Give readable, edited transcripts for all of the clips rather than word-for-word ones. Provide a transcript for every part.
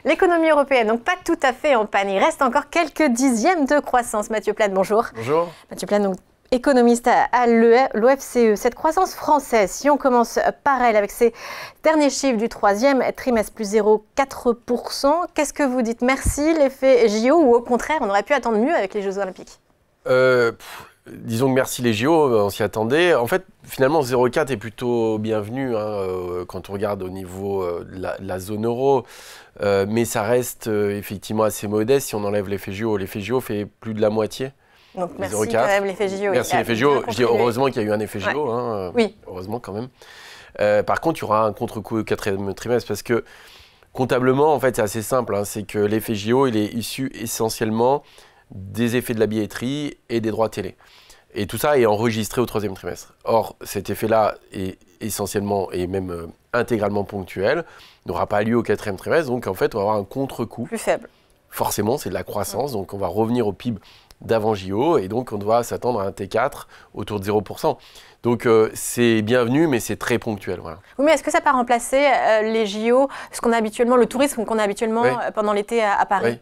L'économie européenne, donc pas tout à fait en panne. Il reste encore quelques dixièmes de croissance. Mathieu Plane, bonjour. Bonjour. Mathieu Plane, donc économiste à l'OFCE. Cette croissance française, si on commence par elle avec ces derniers chiffres du troisième trimestre, plus 0,4%, qu'est-ce que vous dites? Merci l'effet JO ou au contraire, on aurait pu attendre mieux avec les Jeux Olympiques? Disons que merci les JO, on s'y attendait. En fait, finalement, 0,4 est plutôt bienvenu quand on regarde au niveau de la zone euro. Mais ça reste effectivement assez modeste si on enlève l'effet JO. L'effet JO fait plus de la moitié. Donc merci quand même l'effet JO. Merci l'effet JO. Je dis heureusement qu'il y a eu un effet JO. Oui. Heureusement quand même. Par contre, il y aura un contre-coup au quatrième trimestre parce que comptablement, en fait, c'est assez simple. C'est que l'effet JO, il est issu essentiellement des effets de la billetterie et des droits télé. Et tout ça est enregistré au troisième trimestre. Or, cet effet-là est essentiellement et même intégralement ponctuel, n'aura pas lieu au quatrième trimestre, donc en fait, on va avoir un contre-coup. Plus faible. Forcément, c'est de la croissance, donc on va revenir au PIB d'avant JO, et donc on doit s'attendre à un T4 autour de 0%. Donc c'est bienvenu, mais c'est très ponctuel. Voilà. Oui, mais est-ce que ça peut remplacer les JO, le tourisme qu'on a habituellement pendant l'été à Paris? Oui.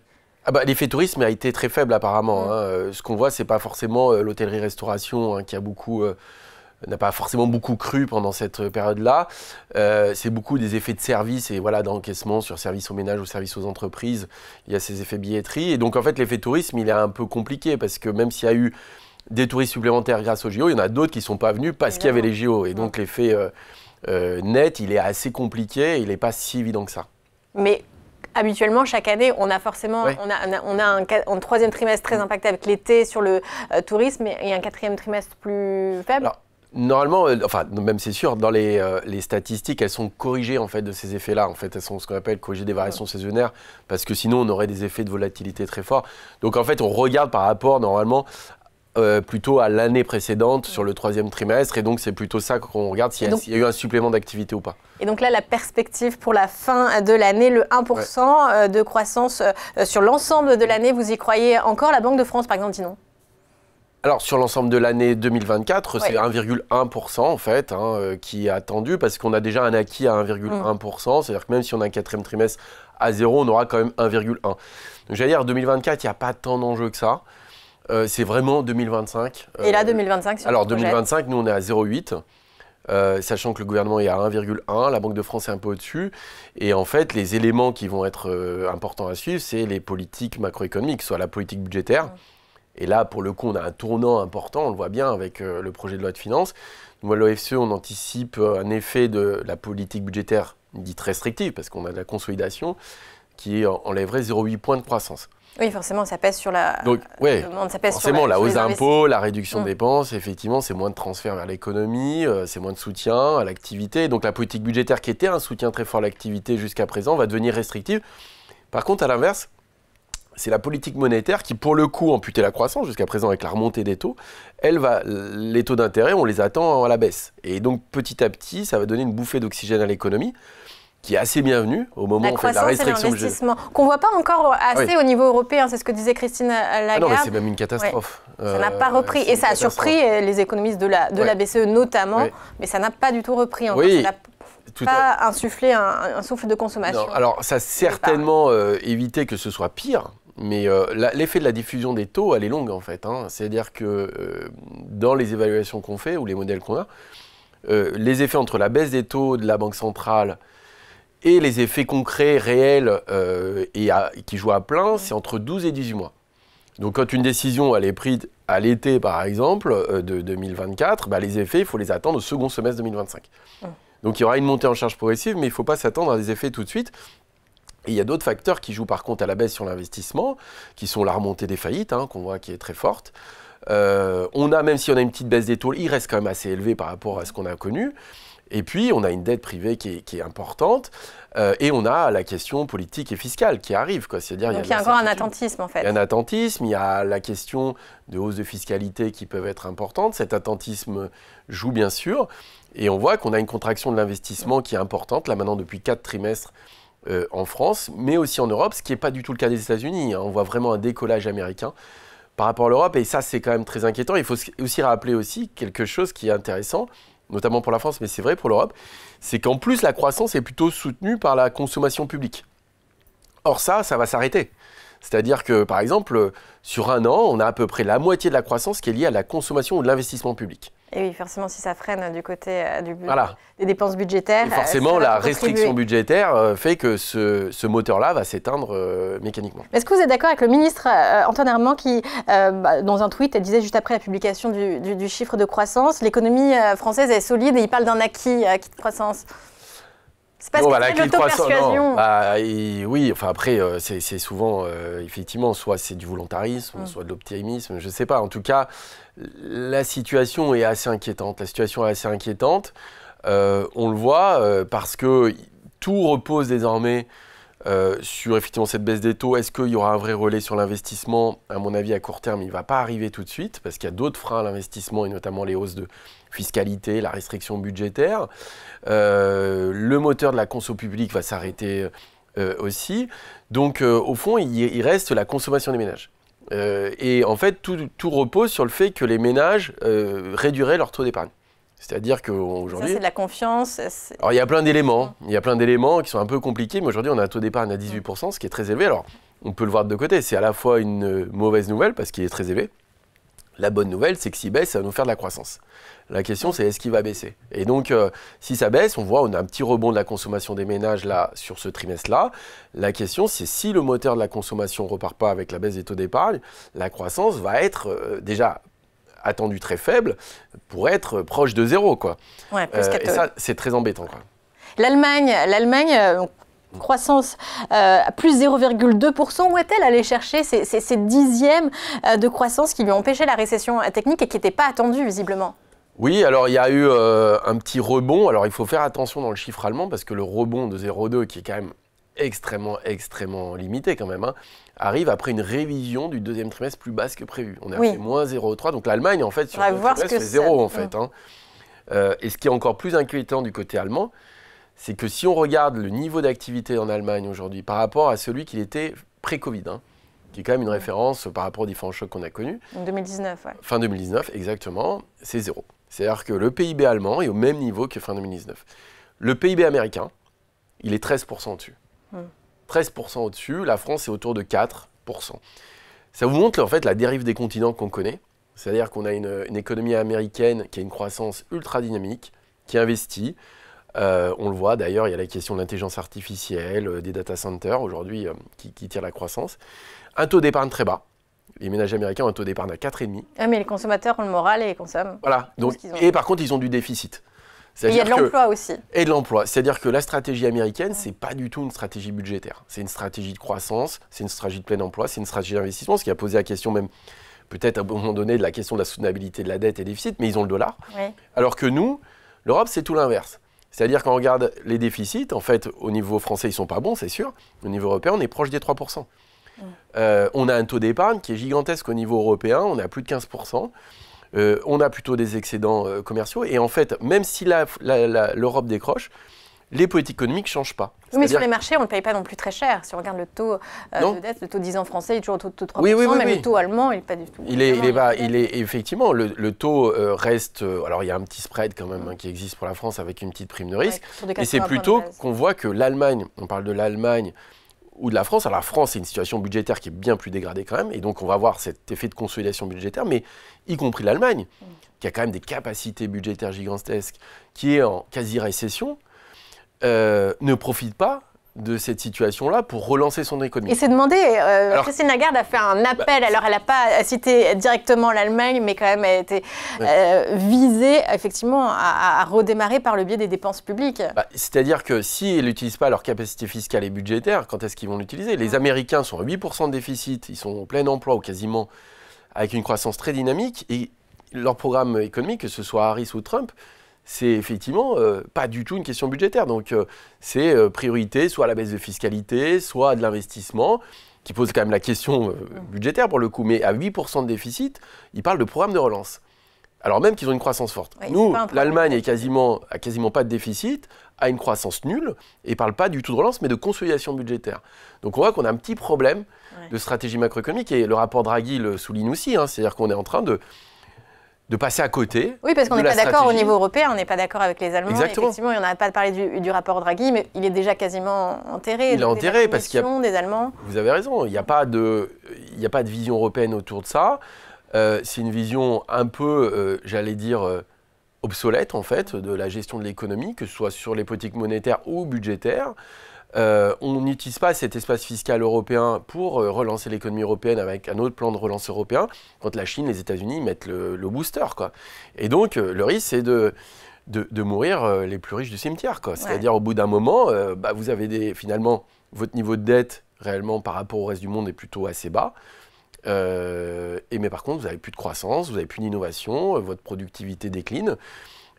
L'effet tourisme a été très faible apparemment. Ce qu'on voit, c'est pas forcément l'hôtellerie-restauration qui n'a pas forcément beaucoup cru pendant cette période-là. C'est beaucoup des effets de service et voilà, d'encaissement sur service aux ménages ou service aux entreprises. Il y a ces effets billetterie. Et donc en fait, l'effet tourisme, il est un peu compliqué parce que même s'il y a eu des touristes supplémentaires grâce aux JO, il y en a d'autres qui ne sont pas venus parce qu'il y avait les JO. Et donc l'effet net, il est assez compliqué. Il n'est pas si évident que ça. Mais habituellement, chaque année, on a forcément on a un troisième trimestre très impacté avec l'été sur le tourisme et un quatrième trimestre plus faible. Alors, normalement, même c'est sûr, dans les statistiques, elles sont corrigées en fait de ces effets-là. En fait, elles sont ce qu'on appelle corrigées des variations saisonnières, parce que sinon on aurait des effets de volatilité très forts. Donc en fait, on regarde par rapport normalement plutôt à l'année précédente sur le troisième trimestre, et donc c'est plutôt ça qu'on regarde s'il y a eu un supplément d'activité ou pas. Et donc là, la perspective pour la fin de l'année, le 1% de croissance sur l'ensemble de l'année, vous y croyez encore? La Banque de France, par exemple, dit non. Alors, sur l'ensemble de l'année 2024, c'est 1,1% en fait qui est attendu parce qu'on a déjà un acquis à 1,1%. C'est-à-dire que même si on a un quatrième trimestre à 0, on aura quand même 1,1. Donc, j'allais dire, 2024, il n'y a pas tant d'enjeux que ça. C'est vraiment 2025. Et là, 2025, alors, 2025, nous, on est à 0,8. Sachant que le gouvernement est à 1,1, la Banque de France est un peu au-dessus. Et en fait, les éléments qui vont être importants à suivre, c'est les politiques macroéconomiques, soit la politique budgétaire. Et là, pour le coup, on a un tournant important, on le voit bien avec le projet de loi de finances. Nous, à l'OFCE, on anticipe un effet de la politique budgétaire dite restrictive, parce qu'on a de la consolidation, qui enlèverait 0,8 points de croissance. Oui, forcément, ça pèse sur la demande, ça pèse forcément, sur la hausse d'impôts, la réduction de dépenses, effectivement, c'est moins de transferts vers l'économie, c'est moins de soutien à l'activité. Donc la politique budgétaire, qui était un soutien très fort à l'activité jusqu'à présent, va devenir restrictive. Par contre, à l'inverse, c'est la politique monétaire qui, pour le coup, amputait la croissance jusqu'à présent avec la remontée des taux. Les taux d'intérêt, on les attend à la baisse. Et donc, petit à petit, ça va donner une bouffée d'oxygène à l'économie, qui est assez bienvenue au moment où on fait de la restriction. L'investissement, qu'on ne voit pas encore assez au niveau européen, c'est ce que disait Christine Lagarde. Ah non, mais c'est même une catastrophe. Ça n'a pas repris, et ça a surpris les économistes de la BCE notamment, mais ça n'a pas du tout repris encore. Ça n'a pas insufflé un souffle de consommation. Non, alors, ça a certainement évité que ce soit pire. Mais l'effet de la diffusion des taux, elle est longue en fait. C'est-à-dire que dans les évaluations qu'on fait, ou les modèles qu'on a, les effets entre la baisse des taux de la Banque centrale et les effets concrets, réels, qui jouent à plein, c'est entre 12 et 18 mois. Donc quand une décision elle est prise à l'été, par exemple, de 2024, les effets, il faut les attendre au second semestre 2025. Donc il y aura une montée en charge progressive, mais il ne faut pas s'attendre à des effets tout de suite. Et il y a d'autres facteurs qui jouent par contre à la baisse sur l'investissement, qui sont la remontée des faillites, qu'on voit qui est très forte. Même si on a une petite baisse des taux, il reste quand même assez élevé par rapport à ce qu'on a connu. Et puis, on a une dette privée qui est importante. Et on a la question politique et fiscale qui arrive. C'est-à-dire, donc, il y a encore un attentisme, en fait. Il y a un attentisme, il y a la question de hausse de fiscalité qui peuvent être importantes. Cet attentisme joue, bien sûr. Et on voit qu'on a une contraction de l'investissement qui est importante, là maintenant, depuis 4 trimestres en France, mais aussi en Europe, ce qui n'est pas du tout le cas des États-Unis. On voit vraiment un décollage américain par rapport à l'Europe. Et ça, c'est quand même très inquiétant. Il faut aussi rappeler aussi quelque chose qui est intéressant, notamment pour la France, mais c'est vrai pour l'Europe, c'est qu'en plus, la croissance est plutôt soutenue par la consommation publique. Or ça va s'arrêter. C'est-à-dire que, par exemple, sur un an, on a à peu près la moitié de la croissance qui est liée à la consommation ou de l'investissement public. Et oui, forcément, si ça freine du côté voilà. des dépenses budgétaires. Et forcément, la restriction budgétaire fait que ce moteur-là va s'éteindre mécaniquement. Est-ce que vous êtes d'accord avec le ministre Antoine Herman qui, dans un tweet, disait juste après la publication du chiffre de croissance, l'économie française est solide et il parle d'un acquis de croissance? C'est parce que c'est l'auto-persuasion. Oui, enfin après, c'est souvent, effectivement, soit c'est du volontarisme, soit de l'optimisme, je ne sais pas. En tout cas, la situation est assez inquiétante. On le voit parce que tout repose désormais sur effectivement cette baisse des taux. Est-ce qu'il y aura un vrai relais sur l'investissement? À mon avis, à court terme, il ne va pas arriver tout de suite parce qu'il y a d'autres freins à l'investissement et notamment les hausses de fiscalité, la restriction budgétaire. Le moteur de la conso publique va s'arrêter aussi. Donc, au fond, il reste la consommation des ménages. Et en fait, tout repose sur le fait que les ménages réduiraient leur taux d'épargne. C'est-à-dire qu'aujourd'hui... Ça, c'est de la confiance. Alors, il y a plein d'éléments. Il y a plein d'éléments qui sont un peu compliqués, mais aujourd'hui, on a un taux d'épargne à 18%, ce qui est très élevé. Alors, on peut le voir de deux côtés. C'est à la fois une mauvaise nouvelle, parce qu'il est très élevé. La bonne nouvelle, c'est que s'il baisse, ça va nous faire de la croissance. La question, c'est est-ce qu'il va baisser? Et donc, si ça baisse, on a un petit rebond de la consommation des ménages là, sur ce trimestre-là. La question, c'est si le moteur de la consommation ne repart pas avec la baisse des taux d'épargne, la croissance va être déjà attendue très faible pour être proche de zéro, quoi. Ouais, plus et ça, c'est très embêtant, quoi. L'Allemagne, croissance à plus 0,2%. Où est-elle allée chercher ces dixièmes de croissance qui lui ont empêché la récession technique et qui n'étaient pas attendues, visiblement? Oui, alors il y a eu un petit rebond. Alors il faut faire attention dans le chiffre allemand parce que le rebond de 0,2, qui est quand même extrêmement limité quand même, arrive après une révision du deuxième trimestre plus basse que prévu. On a fait moins 0,3. Donc l'Allemagne, en fait, sur le trimestre, fait 0, en fait. Et ce qui est encore plus inquiétant du côté allemand, c'est que si on regarde le niveau d'activité en Allemagne aujourd'hui par rapport à celui qu'il était pré-Covid, qui est quand même une référence par rapport aux différents chocs qu'on a connus. En 2019, ouais. Fin 2019, exactement, c'est 0. C'est-à-dire que le PIB allemand est au même niveau que fin 2019. Le PIB américain, il est 13% au-dessus. 13% au-dessus, la France est autour de 4%. Ça vous montre en fait la dérive des continents qu'on connaît. C'est-à-dire qu'on a une économie américaine qui a une croissance ultra dynamique, qui investit. On le voit d'ailleurs, il y a la question de l'intelligence artificielle, des data centers aujourd'hui qui tirent la croissance. Un taux d'épargne très bas. Les ménages américains ont un taux d'épargne à 4,5. Ah, mais les consommateurs ont le moral et ils consomment. Voilà. Donc, et par contre, ils ont du déficit. Et il y a de l'emploi aussi. Et de l'emploi. C'est-à-dire que la stratégie américaine, c'est pas du tout une stratégie budgétaire. C'est une stratégie de croissance, c'est une stratégie de plein emploi, c'est une stratégie d'investissement, ce qui a posé la question même, peut-être à un moment donné, de la question de la soutenabilité de la dette et des déficits, mais ils ont le dollar. Oui. Alors que nous, l'Europe, c'est tout l'inverse. C'est-à-dire qu'on regarde les déficits, en fait, au niveau français, ils ne sont pas bons, c'est sûr. Au niveau européen, on est proche des 3%. On a un taux d'épargne qui est gigantesque au niveau européen, on est à plus de 15%. On a plutôt des excédents commerciaux. Et en fait, même si l'Europe décroche, les politiques économiques ne changent pas. Oui, mais sur les marchés, on ne le paye pas non plus très cher. Si on regarde le taux de dette, le taux 10 ans français est toujours au taux de 3%, mais le taux allemand, il n'est pas du tout. Effectivement, le taux reste... alors, il y a un petit spread quand même qui existe pour la France avec une petite prime de risque. Et c'est plutôt qu'on voit que l'Allemagne, on parle de l'Allemagne ou de la France. Alors la France, c'est une situation budgétaire qui est bien plus dégradée quand même, et donc on va avoir cet effet de consolidation budgétaire, mais y compris l'Allemagne, qui a quand même des capacités budgétaires gigantesques, qui est en quasi-récession, ne profite pas de cette situation-là pour relancer son économie. Et c'est demandé, Christine Lagarde a fait un appel, alors elle n'a pas cité directement l'Allemagne, mais quand même elle a été visée effectivement à redémarrer par le biais des dépenses publiques. C'est-à-dire que s'ils n'utilisent pas leur capacité fiscale et budgétaire, quand est-ce qu'ils vont l'utiliser? Les Américains sont à 8% de déficit, ils sont en plein emploi ou quasiment, avec une croissance très dynamique, et leur programme économique, que ce soit Harris ou Trump, c'est effectivement pas du tout une question budgétaire. Donc c'est priorité, soit à la baisse de fiscalité, soit à de l'investissement, qui pose quand même la question budgétaire pour le coup. Mais à 8% de déficit, ils parlent de programme de relance. Alors même qu'ils ont une croissance forte. Oui, nous, l'Allemagne a quasiment pas de déficit, a une croissance nulle, et ne parle pas du tout de relance, mais de consolidation budgétaire. Donc on voit qu'on a un petit problème de stratégie macroéconomique, et le rapport Draghi le souligne aussi, c'est-à-dire qu'on est en train de passer à côté. Oui, parce qu'on n'est pas d'accord au niveau européen, on n'est pas d'accord avec les Allemands. Exactement. Effectivement, on n'a pas parlé du rapport Draghi, mais il est déjà quasiment enterré. Il est enterré parce qu'il y a des Allemands. Vous avez raison, il n'y a pas de vision européenne autour de ça. C'est une vision un peu, j'allais dire, obsolète en fait, de la gestion de l'économie, que ce soit sur les politiques monétaires ou budgétaires. On n'utilise pas cet espace fiscal européen pour relancer l'économie européenne avec un autre plan de relance européen, quand la Chine, les États-Unis mettent le booster, quoi. Et donc, le risque, c'est de mourir les plus riches du cimetière, quoi. C'est-à-dire, au bout d'un moment, vous avez finalement, votre niveau de dette, réellement, par rapport au reste du monde, est plutôt assez bas. Mais par contre, vous n'avez plus de croissance, vous n'avez plus d'innovation, votre productivité décline.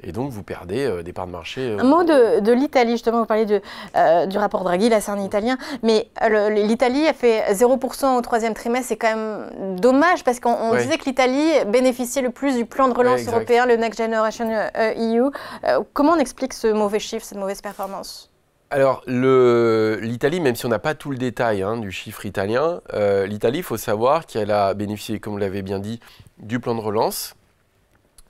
Et donc, vous perdez des parts de marché. Un mot de l'Italie, justement, vous parlez du rapport Draghi, là c'est un Italien, mais l'Italie a fait 0% au troisième trimestre, c'est quand même dommage, parce qu'on disait que l'Italie bénéficiait le plus du plan de relance européen, le Next Generation EU. Comment on explique ce mauvais chiffre, cette mauvaise performance ? Alors, l'Italie, même si on n'a pas tout le détail du chiffre italien, l'Italie, il faut savoir qu'elle a bénéficié, comme vous l'avez bien dit, du plan de relance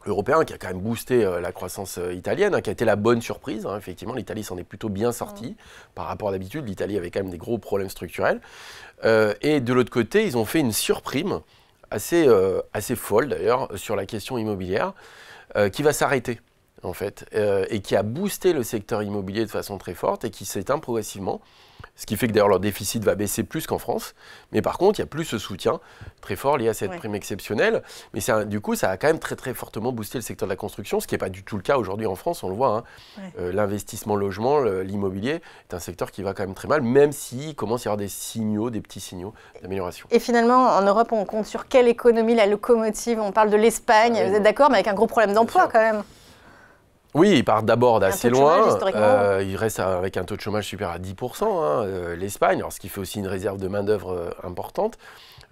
européen qui a quand même boosté la croissance italienne, qui a été la bonne surprise. Effectivement, l'Italie s'en est plutôt bien sortie par rapport à d'habitude. L'Italie avait quand même des gros problèmes structurels. Et de l'autre côté, ils ont fait une surprime assez folle d'ailleurs sur la question immobilière qui va s'arrêter en fait et qui a boosté le secteur immobilier de façon très forte et qui s'éteint progressivement. Ce qui fait que d'ailleurs leur déficit va baisser plus qu'en France. Mais par contre, il n'y a plus ce soutien très fort lié à cette prime exceptionnelle. Mais du coup, ça a quand même très très fortement boosté le secteur de la construction, ce qui n'est pas du tout le cas aujourd'hui en France, on le voit. L'investissement logement, l'immobilier est un secteur qui va quand même très mal, même s'il commence à y avoir des signaux, des petits signaux d'amélioration. Et finalement, en Europe, on compte sur quelle économie, la locomotive? On parle de l'Espagne, vous êtes d'accord, mais avec un gros problème d'emploi quand même. Oui, il part d'abord d'assez loin. Il reste avec un taux de chômage supérieur à 10%, l'Espagne, ce qui fait aussi une réserve de main-d'œuvre importante.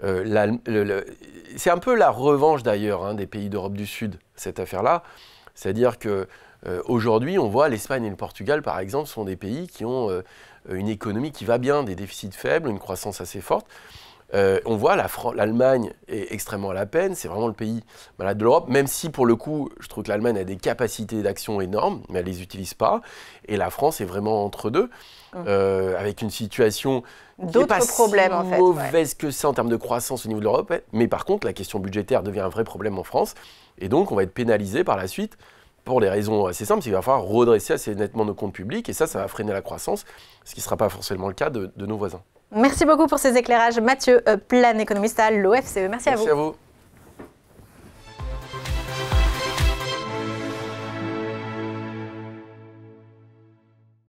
C'est un peu la revanche d'ailleurs des pays d'Europe du Sud, cette affaire-là. C'est-à-dire qu'aujourd'hui, on voit l'Espagne et le Portugal, par exemple, sont des pays qui ont une économie qui va bien, des déficits faibles, une croissance assez forte. On voit l'Allemagne est extrêmement à la peine, c'est vraiment le pays malade de l'Europe, même si pour le coup, je trouve que l'Allemagne a des capacités d'action énormes, mais elle ne les utilise pas. Et la France est vraiment entre deux, avec une situation qui n'est pas si mauvaise que ça en termes de croissance au niveau de l'Europe. Mais par contre, la question budgétaire devient un vrai problème en France. Et donc, on va être pénalisé par la suite pour des raisons assez simples. Il va falloir redresser assez nettement nos comptes publics et ça va freiner la croissance, ce qui ne sera pas forcément le cas de nos voisins. Merci beaucoup pour ces éclairages. Mathieu Plane, économiste à l'OFCE. Merci à vous. Merci à vous.